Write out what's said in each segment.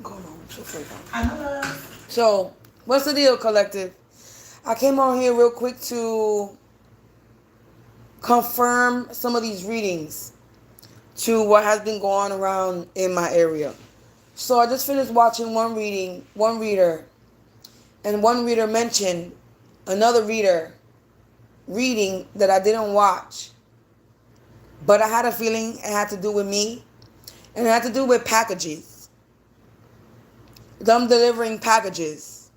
Go on. I know. So, what's the deal, collective? I came on here real quick to confirm some of these readings to what has been going around in my area. So I just finished watching one reader, and one reader mentioned another reader reading that I didn't watch, but I had a feeling it had to do with me, and it had to do with packages. Them delivering packages.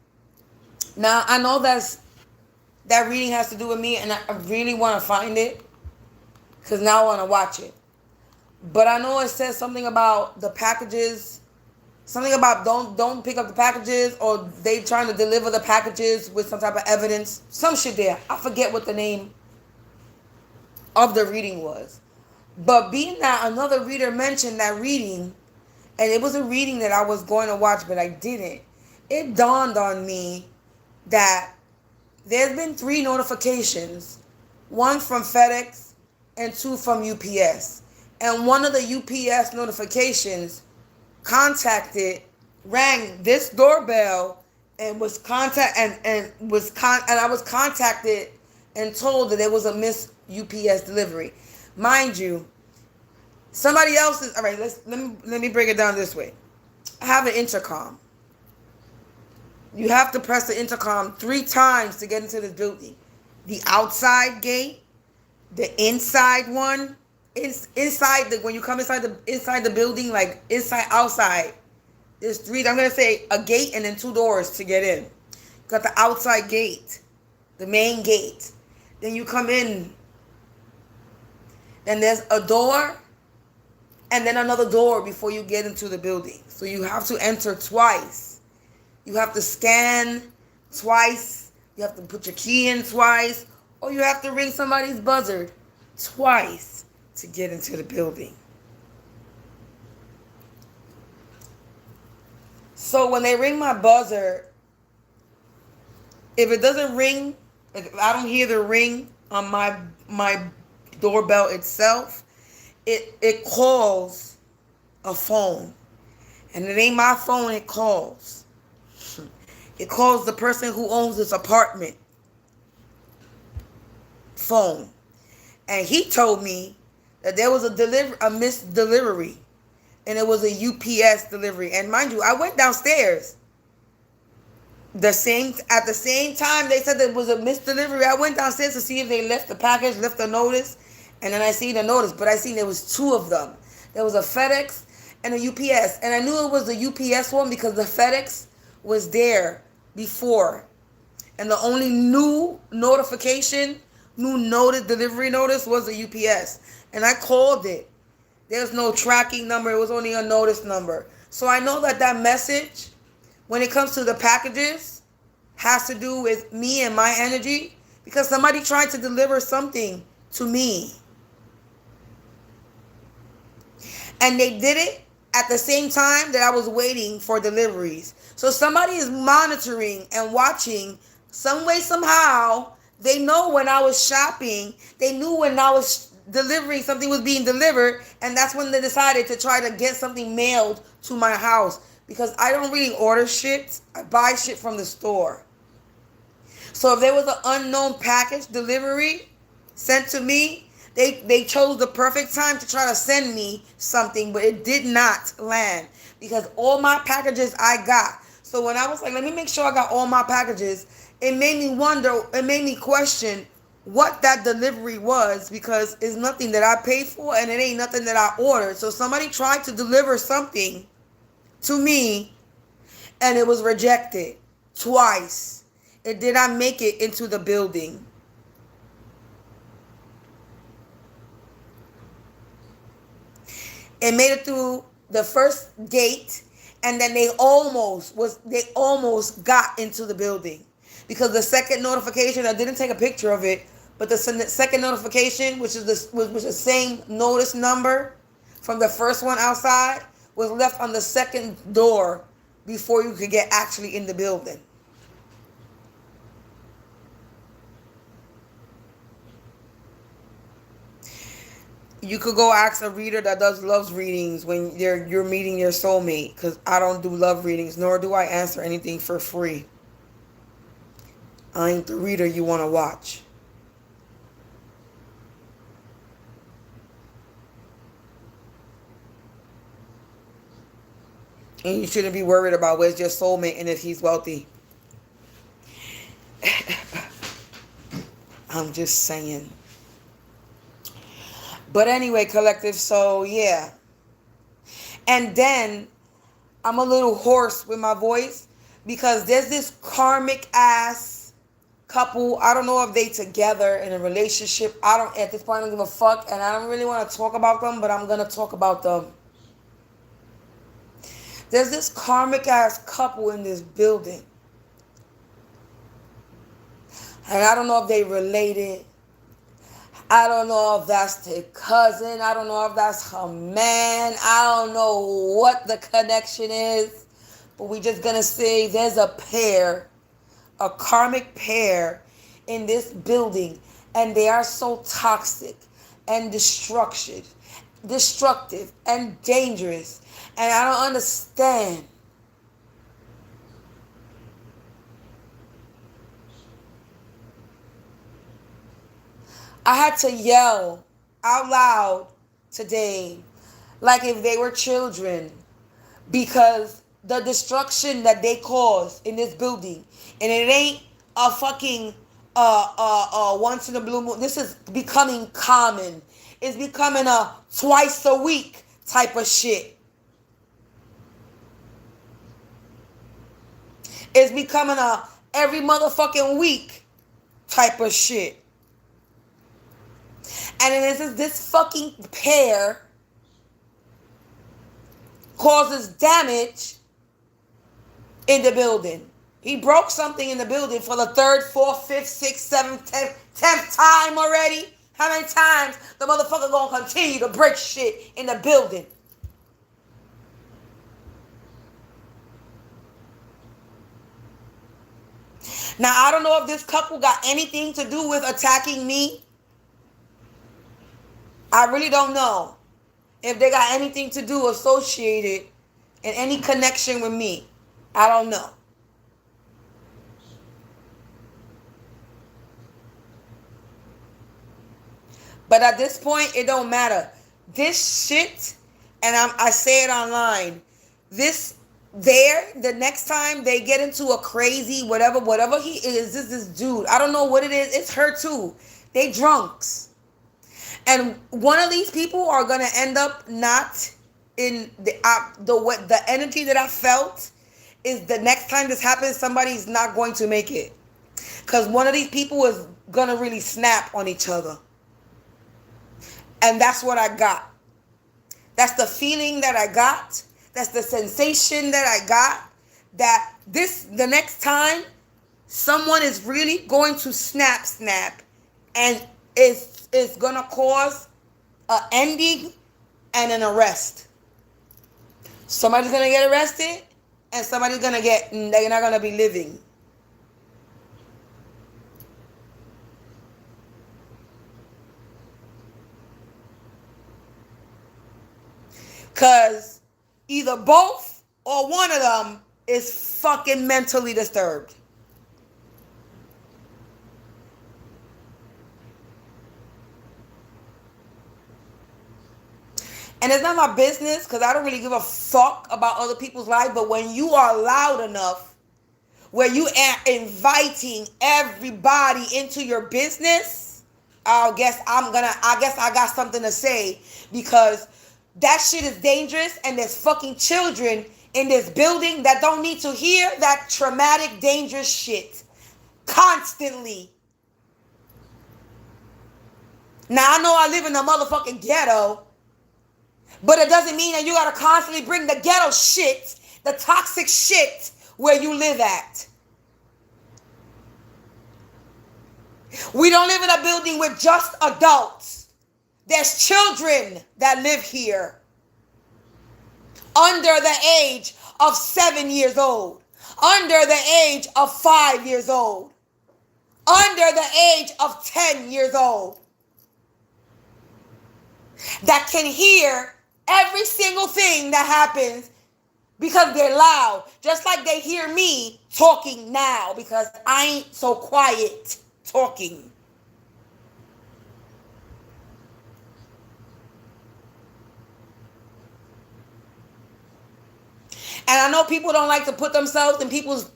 Now I know that reading has to do with me, and I really want to find it because now I want to watch it. But I know it says something about the packages, something about don't pick up the packages, or they trying to deliver the packages with some type of evidence, some shit there. I forget what the name of the reading was. But being that another reader mentioned that reading, and it was a reading that I was going to watch, but I didn't, it dawned on me that there's been 3 notifications, one from FedEx and 2 from UPS. And one of the UPS notifications rang this doorbell and was and I was contacted and told that there was a missed UPS delivery. Mind you, somebody else's. All right, let me break it down this way. I have an intercom. You have to press the intercom 3 times to get into the building. The outside gate, the inside one, when you come inside the building, like inside, outside. There's 3. I'm gonna say a gate and then 2 doors to get in. Got the outside gate, the main gate. Then you come in. Then there's a door, and then another door before you get into the building. So you have to enter twice. You have to scan twice. You have to put your key in twice, or you have to ring somebody's buzzer twice to get into the building. So when they ring my buzzer, if it doesn't ring, if I don't hear the ring on my doorbell itself, it calls a phone. And it ain't my phone, it calls. It calls the person who owns this apartment phone. And he told me that there was a missed delivery, and it was a UPS delivery. And mind you, I went downstairs. At the same time they said there was a missed delivery, I went downstairs to see if they left the package, left the notice, and then I see the notice. But I seen there was 2 of them. There was a FedEx and a UPS, and I knew it was the UPS one because the FedEx was there before, and the only new delivery notice was the UPS, and I called it. There's no tracking number. It was only a notice number. So I know that message, when it comes to the packages, has to do with me and my energy, because somebody tried to deliver something to me, and they did it at the same time that I was waiting for deliveries. So somebody is monitoring and watching some way, somehow. They know when I was shopping. They knew when I was delivering, something was being delivered. And that's when they decided to try to get something mailed to my house. Because I don't really order shit. I buy shit from the store. So if there was an unknown package delivery sent to me, they chose the perfect time to try to send me something, but it did not land because all my packages I got. So when I was like, let me make sure I got all my packages, it made me question what that delivery was, because it's nothing that I paid for and it ain't nothing that I ordered. So somebody tried to deliver something to me and it was rejected twice. It did not make it into the building. It made it through the first gate, and then they almost got into the building, because the second notification, I didn't take a picture of it, but the second notification, which is the same notice number from the first one outside, was left on the second door before you could get actually in the building. You could go ask a reader that does love readings when you're meeting your soulmate, because I don't do love readings, nor do I answer anything for free. I ain't the reader you want to watch. And you shouldn't be worried about where's your soulmate and if he's wealthy. I'm just saying. But anyway, collective, so yeah. And then I'm a little hoarse with my voice because there's this karmic ass couple. I don't know if they together in a relationship. I don't, at this point, I don't give a fuck, and I don't really want to talk about them, but I'm going to talk about them. There's this karmic ass couple in this building. And I don't know if they related. I don't know if that's their cousin. I don't know if that's her man. I don't know what the connection is. But we just going to say there's a pair, a karmic pair in this building. And they are so toxic and destructive and dangerous. And I don't understand. I had to yell out loud today like if they were children, because the destruction that they cause in this building, and it ain't a fucking once in a blue moon. This is becoming common. It's becoming a twice a week type of shit. It's becoming a every motherfucking week type of shit. And it is this fucking pair causes damage in the building. He broke something in the building for the 3rd, 4th, 5th, 6th, 7th, 10th time already. How many times the motherfucker gonna continue to break shit in the building? Now, I don't know if this couple got anything to do with attacking me. I really don't know if they got anything to do associated in any connection with me. I don't know. But at this point, it don't matter. This shit, and I say it online, the next time they get into a crazy, whatever he is, this dude, I don't know what it is, it's her too. They drunks. And one of these people are going to end up not in the energy that I felt is the next time this happens, somebody's not going to make it. Because one of these people is going to really snap on each other. And that's what I got. That's the feeling that I got. That's the sensation that I got. That the next time, someone is really going to snap. And it's going to cause an ending and an arrest. Somebody's going to get arrested and somebody's going to they're not going to be living. Because either both or one of them is fucking mentally disturbed. And it's not my business because I don't really give a fuck about other people's lives. But when you are loud enough, where you are inviting everybody into your business, I guess I got something to say, because that shit is dangerous, and there's fucking children in this building that don't need to hear that traumatic, dangerous shit constantly. Now, I know I live in a motherfucking ghetto, but it doesn't mean that you gotta constantly bring the ghetto shit, the toxic shit, where you live at. We don't live in a building with just adults. There's children that live here under the age of 7 years old, under the age of 5 years old, under the age of 10 years old. that can hear every single thing that happens because they're loud. Just like they hear me talking now because I ain't so quiet talking. And I know people don't like to put themselves in people's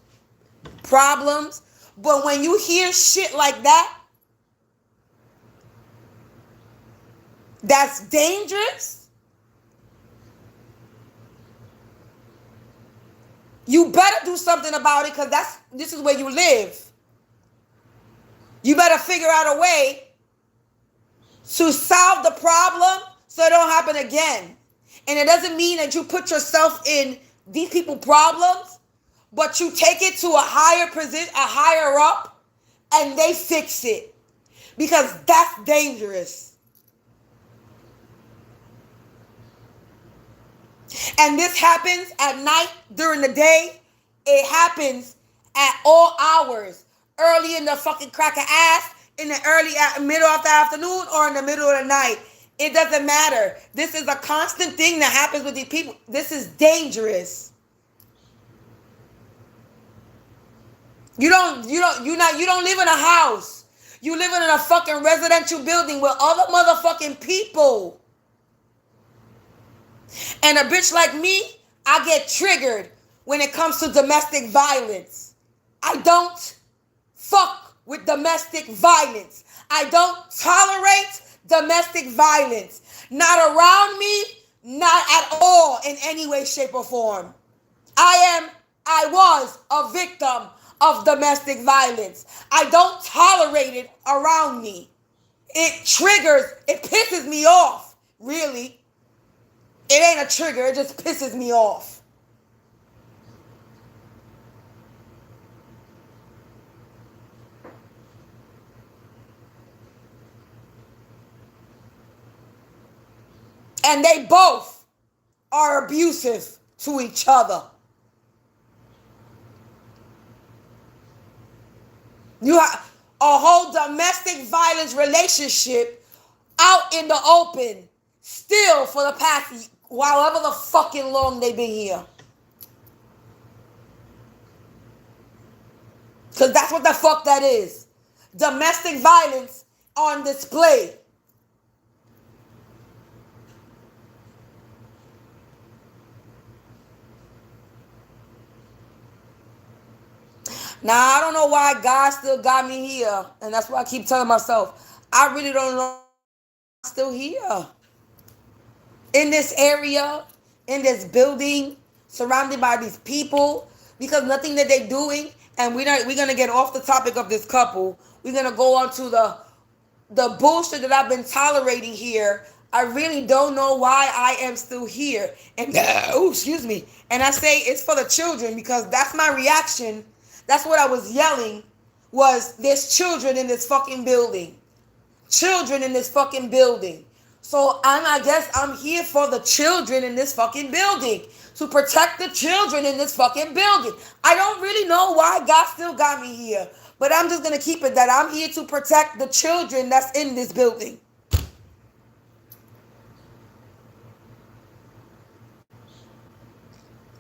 problems, but when you hear shit like that, that's dangerous. You better do something about it because this is where you live. You better figure out a way to solve the problem so it don't happen again. And it doesn't mean that you put yourself in these people's problems, but you take it to a higher position, a higher up, and they fix it. Because that's dangerous. And this happens at night, during the day. It happens at all hours. Early in the fucking crack of ass, in the middle of the afternoon, or in the middle of the night. It doesn't matter. This is a constant thing that happens with these people. This is dangerous. You don't live in a house. You live in a fucking residential building with other motherfucking people. And a bitch like me, I get triggered when it comes to domestic violence. I don't fuck with domestic violence. I don't tolerate domestic violence. Not around me, not at all in any way, shape, or form. I was a victim of domestic violence. I don't tolerate it around me. It pisses me off, really. It ain't a trigger, it just pisses me off. And they both are abusive to each other. You have a whole domestic violence relationship out in the open, still for the past however the fucking long they've been here. Because that's what the fuck that is. Domestic violence on display. Now, I don't know why God still got me here. And that's why I keep telling myself, I really don't know I'm still here. In this area, in this building, surrounded by these people. Because nothing that they're doing, and we're going to get off the topic of this couple. We're going to go on to the bullshit that I've been tolerating here. I really don't know why I am still here. And, excuse me. And I say it's for the children because that's my reaction. That's what I was yelling, was there's children in this fucking building. Children in this fucking building. So I guess I'm here for the children in this fucking building. To protect the children in this fucking building. I don't really know why God still got me here. But I'm just going to keep it that I'm here to protect the children that's in this building.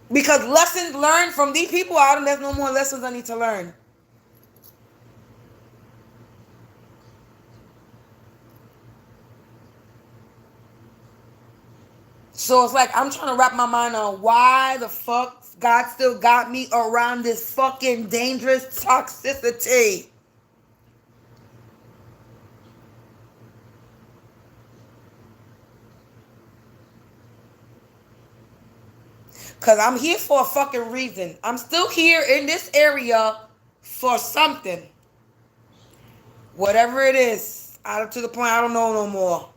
Because lessons learned from these people, there's no more lessons I need to learn. So it's like I'm trying to wrap my mind on why the fuck God still got me around this fucking dangerous toxicity. Because I'm here for a fucking reason. I'm still here in this area for something. Whatever it is. To the point I don't know no more.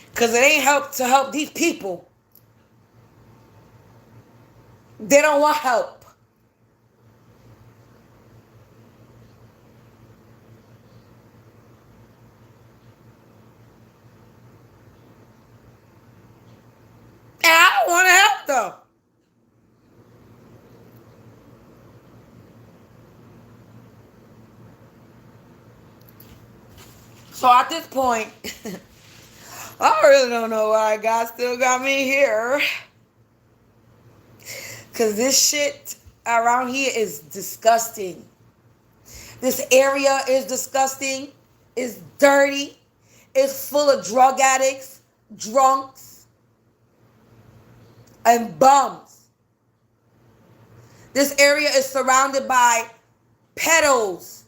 Because it ain't to help these people. They don't want help. And I don't want to help them. So at this point, I really don't know why God still got me here. Because this shit around here is disgusting. This area is disgusting. It's dirty. It's full of drug addicts, drunks, and bums. This area is surrounded by pedos,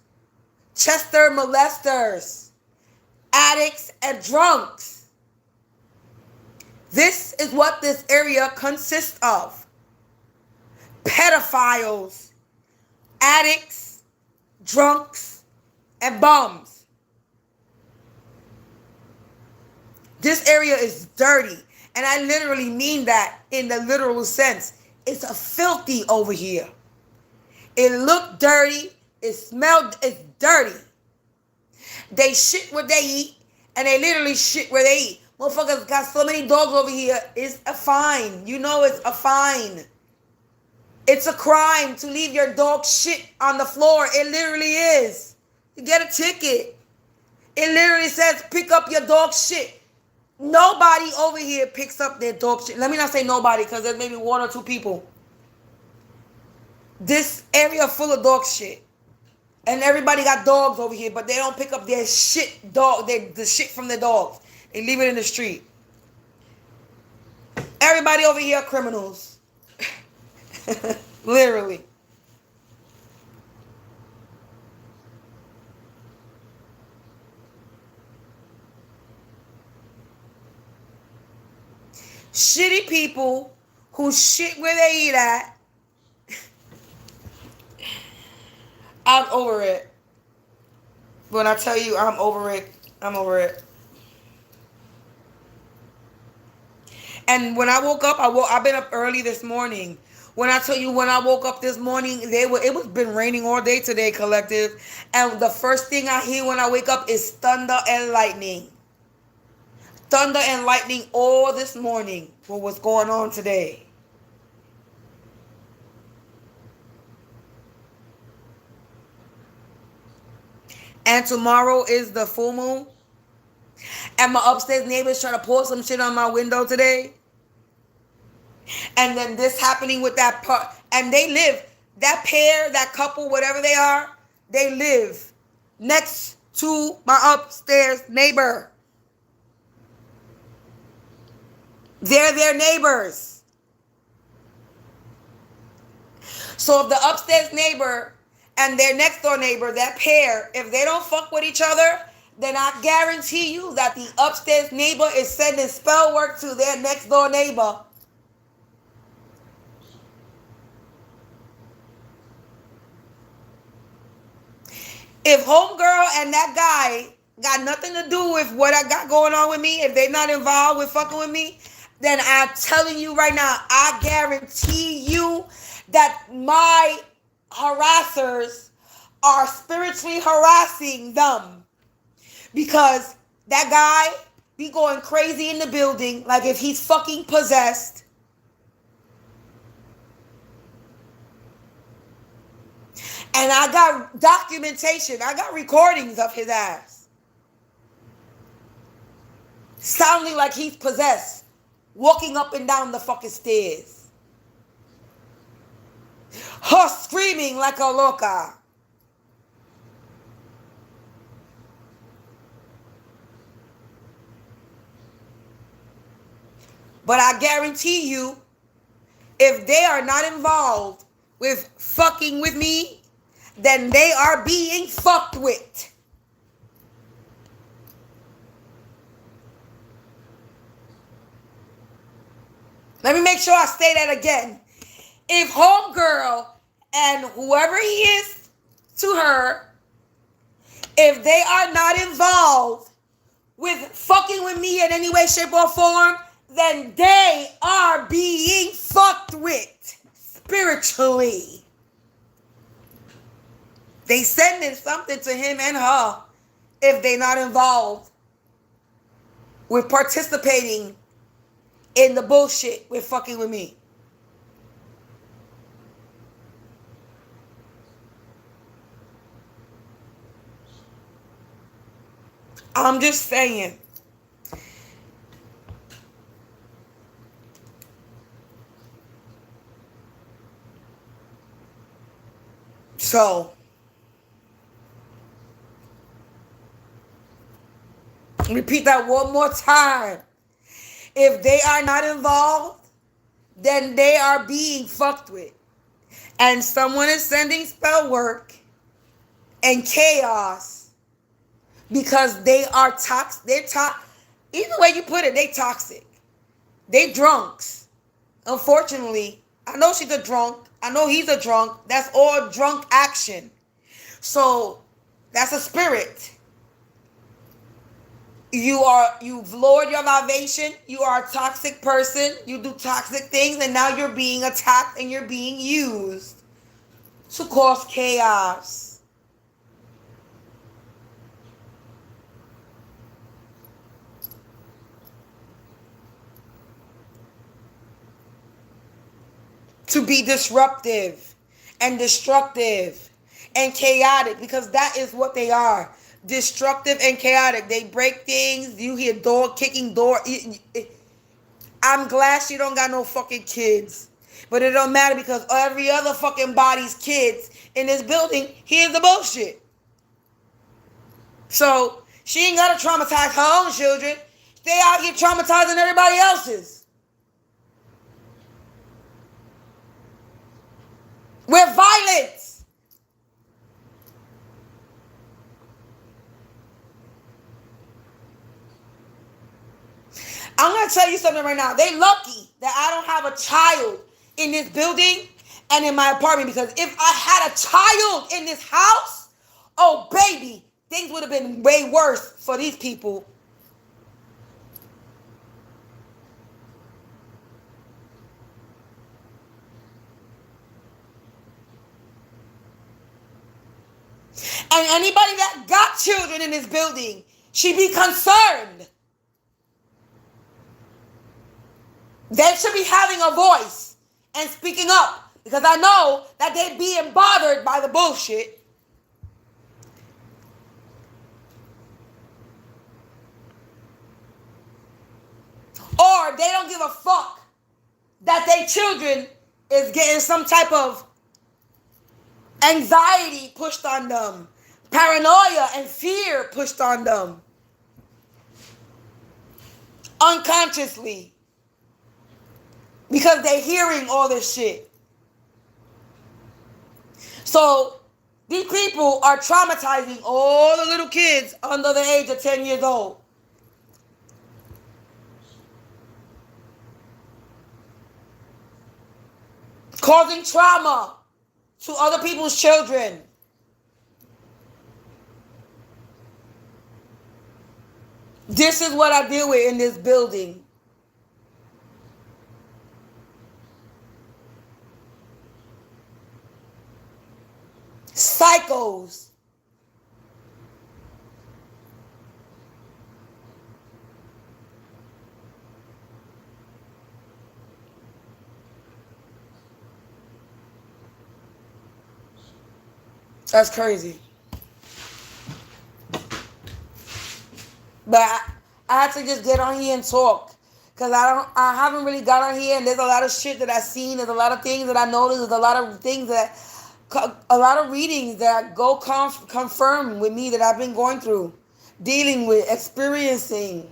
Chester molesters, addicts, and drunks. This is what this area consists of. Pedophiles, addicts, drunks, and bums. This area is dirty. And I literally mean that in the literal sense. It's a filthy over here. It looked dirty. It smelled, it's dirty. They shit what they eat. And they literally shit where they eat. Motherfuckers got so many dogs over here. It's a fine. You know it's a fine. It's a crime to leave your dog shit on the floor. It literally is. You get a ticket. It literally says pick up your dog shit. Nobody over here picks up their dog shit. Let me not say nobody because there's maybe one or two people. This area full of dog shit. And everybody got dogs over here, but they don't pick up their shit dog, the shit from the dogs. They leave it in the street. Everybody over here are criminals. Literally. Shitty people who shit where they eat at. I'm over it. When I tell you I'm over it, I'm over it. And when I woke up, I've been up early this morning. When I tell you when I woke up this morning, it was been raining all day today, collective. And the first thing I hear when I wake up is thunder and lightning. Thunder and lightning all this morning for what's going on today. And tomorrow is the full moon. And my upstairs neighbors trying to pour some shit on my window today. And then this happening with that part. And they live, that pair, that couple, whatever they are, they live next to my upstairs neighbor. They're their neighbors. So if the upstairs neighbor and their next door neighbor, that pair, if they don't fuck with each other, then I guarantee you that the upstairs neighbor is sending spell work to their next door neighbor. If homegirl and that guy got nothing to do with what I got going on with me, if they're not involved with fucking with me, then I'm telling you right now, I guarantee you that my harassers are spiritually harassing them. Because that guy be going crazy in the building like if he's fucking possessed. And I got documentation. I got recordings of his ass. Sounding like he's possessed. Walking up and down the fucking stairs. Her screaming like a loca. But I guarantee you, if they are not involved with fucking with me, then they are being fucked with. Let me make sure I say that again. If homegirl and whoever he is to her, if they are not involved with fucking with me in any way, shape, or form, then they are being fucked with spiritually. They sending something to him and her if they're not involved with participating in the bullshit with fucking with me. I'm just saying. So, repeat that one more time. If they are not involved, then they are being fucked with. And someone is sending spell work and chaos because they are toxic. Either way you put it, they toxic. They drunks. Unfortunately, I know she's a drunk. I know he's a drunk. That's all drunk action. So that's a spirit. You've lowered your elevation. You are a toxic person. You do toxic things, and now you're being attacked and you're being used to cause chaos. To be disruptive and destructive and chaotic, because that is what they are. Destructive and chaotic. They break things. You hear kicking door. I'm glad she don't got no fucking kids. But it don't matter because every other fucking body's kids in this building hears the bullshit. So she ain't gotta traumatize her own children. They out here traumatizing everybody else's. We're violent. I'm going to tell you something right now. They lucky that I don't have a child in this building and in my apartment, because if I had a child in this house, oh baby, things would have been way worse for these people. And anybody that got children in this building should be concerned. They should be having a voice and speaking up, because I know that they're being bothered by the bullshit. Or they don't give a fuck that their children is getting some type of anxiety pushed on them, paranoia and fear pushed on them unconsciously, because they're hearing all this shit. So these people are traumatizing all the little kids under the age of 10 years old. Causing trauma to other people's children. This is what I deal with in this building. Psychos. That's crazy. But I had to just get on here and talk, because I haven't really got on here, and there's a lot of shit that I've seen. There's a lot of things that I noticed. There's a lot of things a lot of readings that go confirm with me that I've been going through, dealing with, experiencing.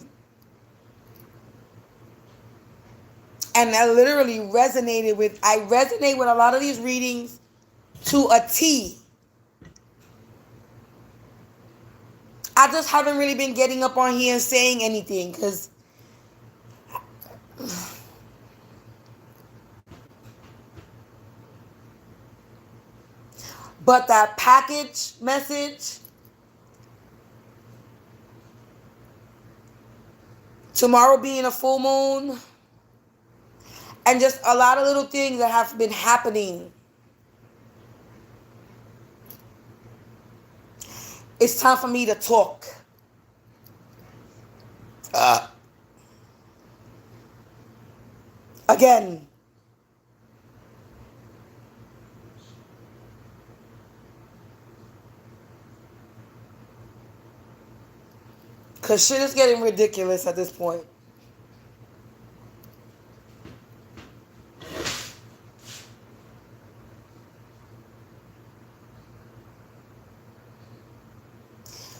And I literally resonate with a lot of these readings to a T. I just haven't really been getting up on here and saying anything, because but that package message, tomorrow being a full moon, and just a lot of little things that have been happening. It's time for me to talk. Again. Because shit is getting ridiculous at this point.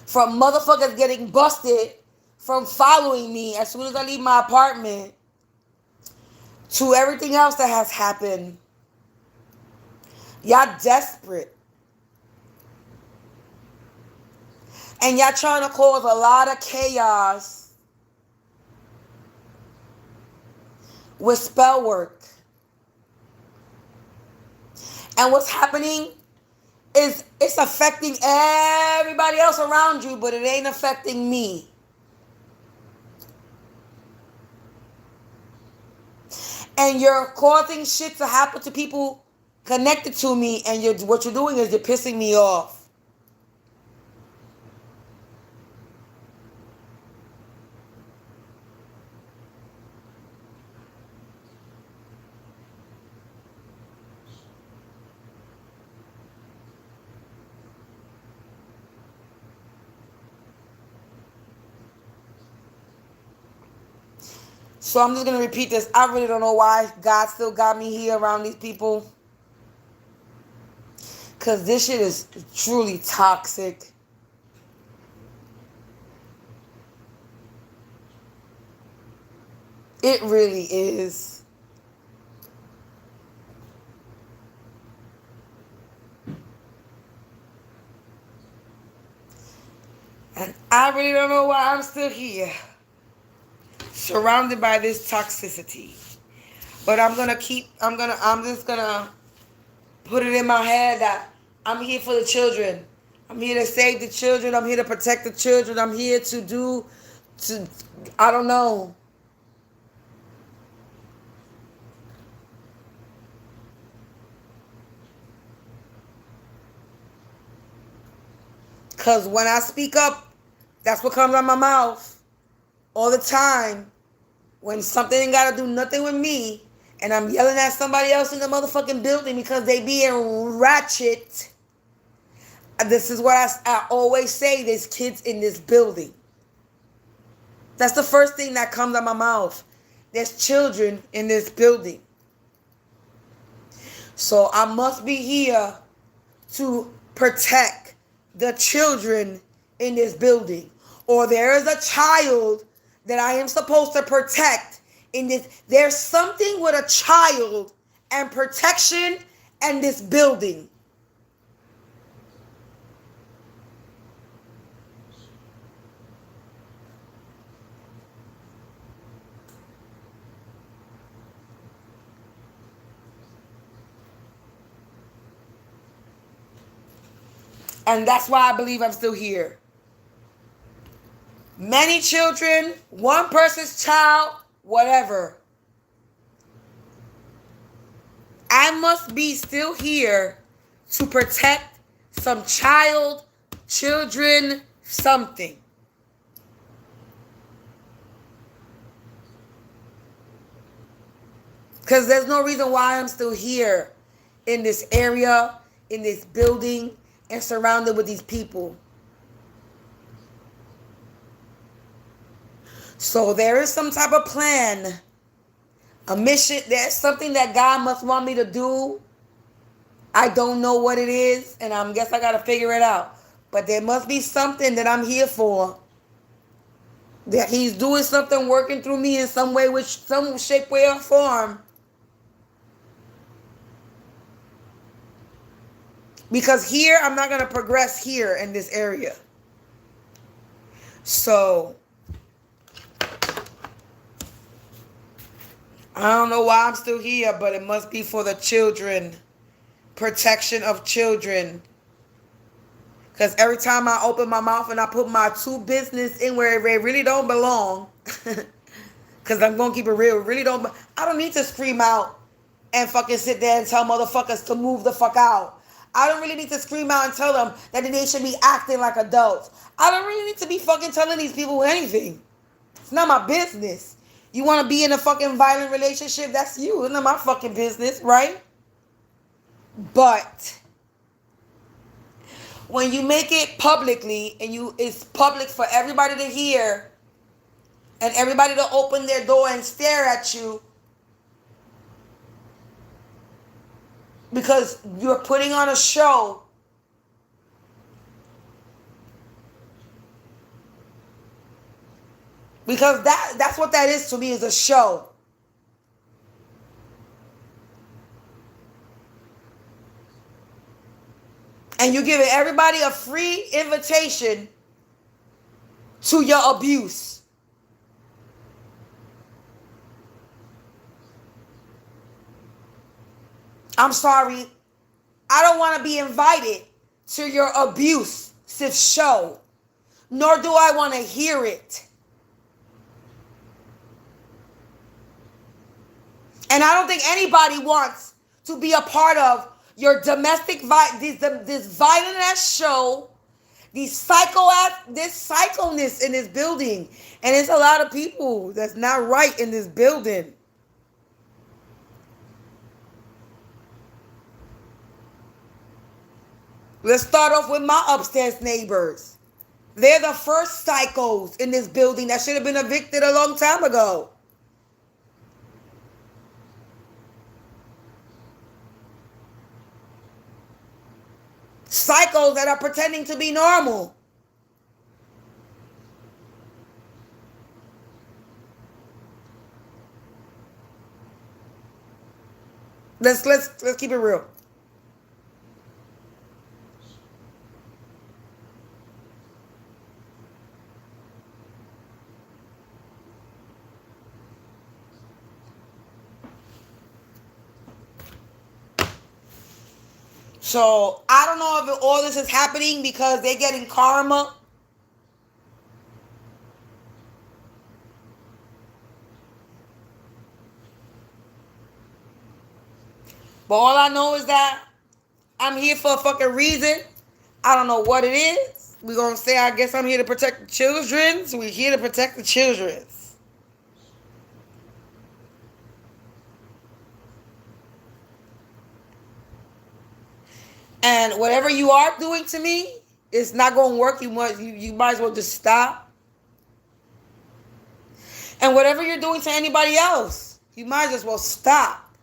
From motherfuckers getting busted from following me as soon as I leave my apartment to everything else that has happened. Y'all desperate. And y'all trying to cause a lot of chaos with spell work. And what's happening is it's affecting everybody else around you, but it ain't affecting me. And you're causing shit to happen to people connected to me, and what you're doing is you're pissing me off. So I'm just going to repeat this. I really don't know why God still got me here around these people. Because this shit is truly toxic. It really is. And I really don't know why I'm still here. Surrounded by this toxicity. But I'm just gonna put it in my head that I'm here for the children. I'm here to save the children. I'm here to protect the children. I'm here I don't know. Because when I speak up, that's what comes out my mouth all the time. When something ain't got to do nothing with me, and I'm yelling at somebody else in the motherfucking building because they being ratchet. This is what I always say. There's kids in this building. That's the first thing that comes out my mouth. There's children in this building. So I must be here to protect the children in this building. Or there is a child that I am supposed to protect in this. There's something with a child and protection and this building. And that's why I believe I'm still here. Many children, one person's child, whatever. I must be still here to protect some child, children, something. Because there's no reason why I'm still here in this area, in this building, and surrounded with these people. So there is some type of plan, a mission. There's something that God must want me to do. I don't know what it is, and I guess I got to figure it out. But there must be something that I'm here for. That he's doing something, working through me in some way, some shape, way, or form. Because here, I'm not going to progress here in this area. So I don't know why I'm still here, but it must be for the children. Protection of children. Because every time I open my mouth and I put my two business in where it really don't belong, because I'm going to keep it real, I don't need to scream out and fucking sit there and tell motherfuckers to move the fuck out. I don't really need to scream out and tell them that they should be acting like adults. I don't really need to be fucking telling these people anything. It's not my business. You want to be in a fucking violent relationship? That's you. It's not my fucking business, right? But When you make it publicly and it's public for everybody to hear and everybody to open their door and stare at you because you're putting on a show, because that's what that is to me, is a show. And you're giving everybody a free invitation to your abuse. I'm sorry. I don't want to be invited to your abusive show, nor do I want to hear it. And I don't think anybody wants to be a part of your domestic this violent ass show, this psychoness in this building. And it's a lot of people that's not right in this building. Let's start off with my upstairs neighbors. They're the first psychos in this building that should have been evicted a long time ago. Psychos that are pretending to be normal. Let's keep it real. So I don't know if all this is happening because they're getting karma. But all I know is that I'm here for a fucking reason. I don't know what it is. We're going to say, I guess I'm here to protect the children. So we're here to protect the children. And whatever you are doing to me, it's not going to work. You might as well just stop. And whatever you're doing to anybody else, you might as well stop.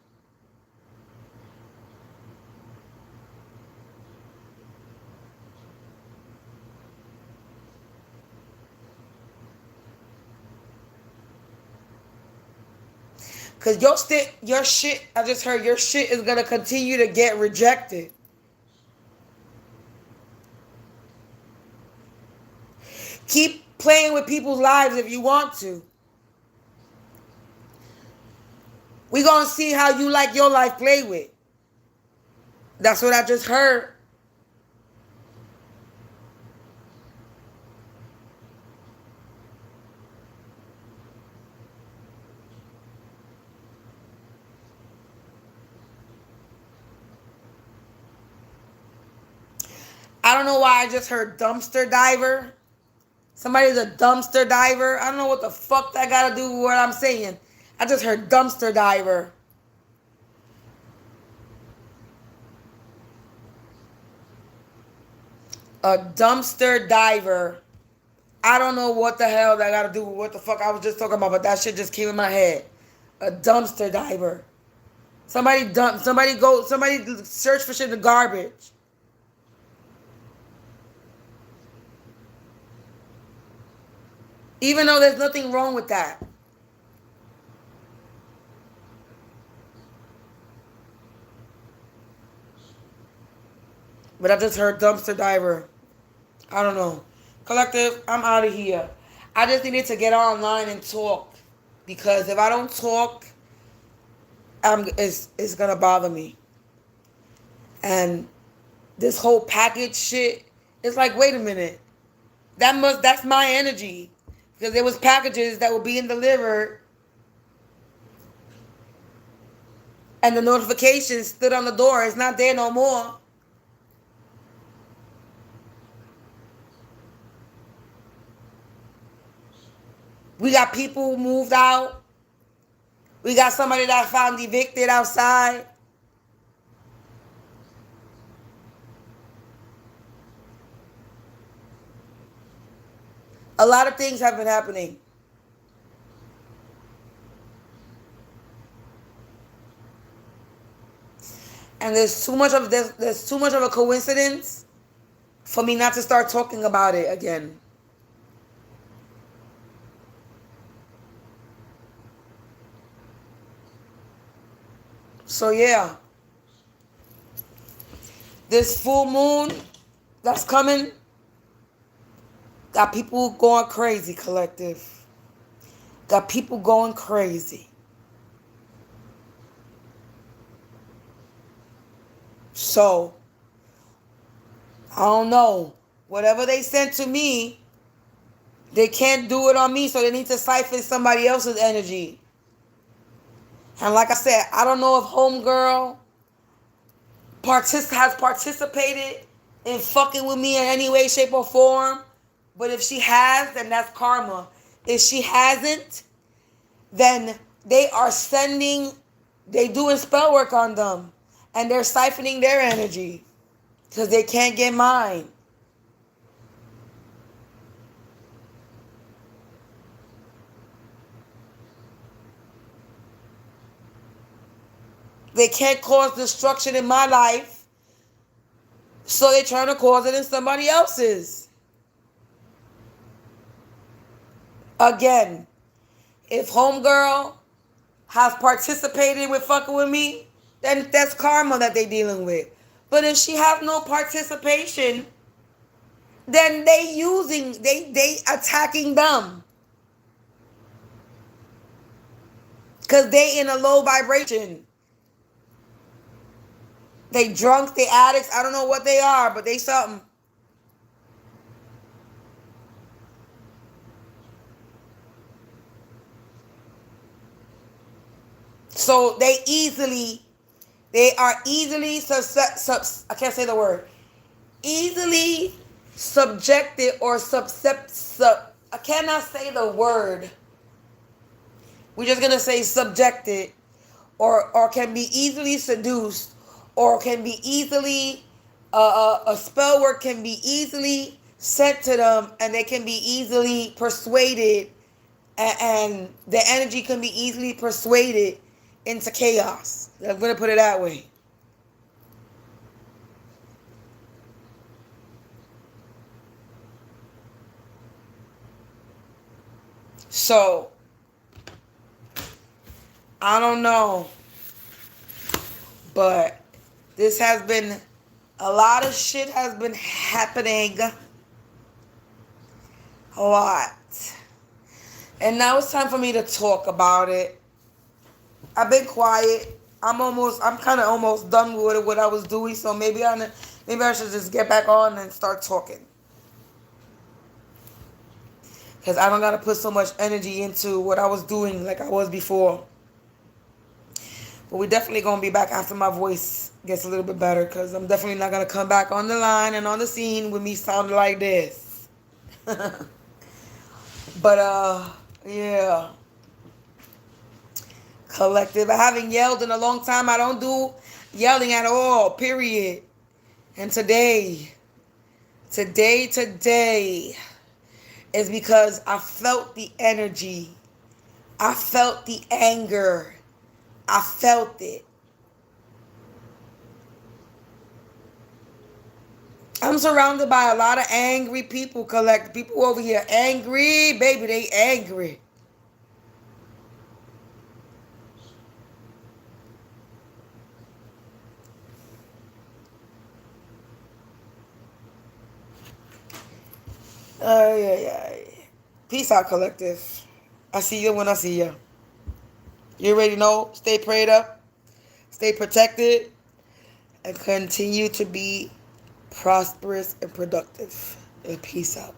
Because your shit, I just heard, your shit is going to continue to get rejected. Keep playing with people's lives if you want to. We're going to see how you like your life played with. That's what I just heard. I don't know why I just heard dumpster diver. Somebody's a dumpster diver. I don't know what the fuck that got to do with what I'm saying. I just heard dumpster diver. A dumpster diver. I don't know what the hell that got to do with what the fuck I was just talking about, but that shit just came in my head. A dumpster diver. Somebody search for shit in the garbage. Even though there's nothing wrong with that. But I just heard dumpster diver. I don't know. Collective, I'm out of here. I just needed to get online and talk. Because if I don't talk, it's going to bother me. And this whole package shit, it's like, wait a minute. That's my energy. Because there was packages that were being delivered. And the notification stood on the door. It's not there no more. We got people who moved out. We got somebody that found evicted outside. A lot of things have been happening. And there's too much of this. There's too much of a coincidence for me not to start talking about it again. So yeah, this full moon that's coming got people going crazy, collective. Got people going crazy. So, I don't know. Whatever they sent to me, they can't do it on me, so they need to siphon somebody else's energy. And like I said, I don't know if homegirl has participated in fucking with me in any way, shape, or form. But if she has, then that's karma. If she hasn't, then they doing spell work on them. And they're siphoning their energy. Because they can't get mine. They can't cause destruction in my life. So they're trying to cause it in somebody else's. Again, if homegirl has participated with fucking with me, then that's karma that they dealing with. But if she has no participation, then they attacking them. Because they in a low vibration. They drunk, they addicts, I don't know what they are, but they something. So they are easily, I can't say the word, easily subjected or I cannot say the word. We're just going to say subjected or can be easily seduced or can be easily, a spell work can be easily sent to them and they can be easily persuaded and the energy can be easily persuaded into chaos. I'm going to put it that way. So, I don't know. But this has been, a lot of shit has been happening. A lot. And now it's time for me to talk about it. I've been quiet. I'm kind of almost done with what I was doing. So maybe I should just get back on and start talking. Because I don't got to put so much energy into what I was doing like I was before. But we're definitely going to be back after my voice gets a little bit better. Because I'm definitely not going to come back on the line and on the scene with me sounding like this. But, yeah. Collective. I haven't yelled in a long time. I don't do yelling at all, period. And today is because I felt the energy. I felt the anger. I felt it. I'm surrounded by a lot of angry people, collect people over here. Angry, baby, they angry. Yeah. Peace out, collective. I see you when I see you. You already know. Stay prayed up. Stay protected. And continue to be prosperous and productive. And peace out.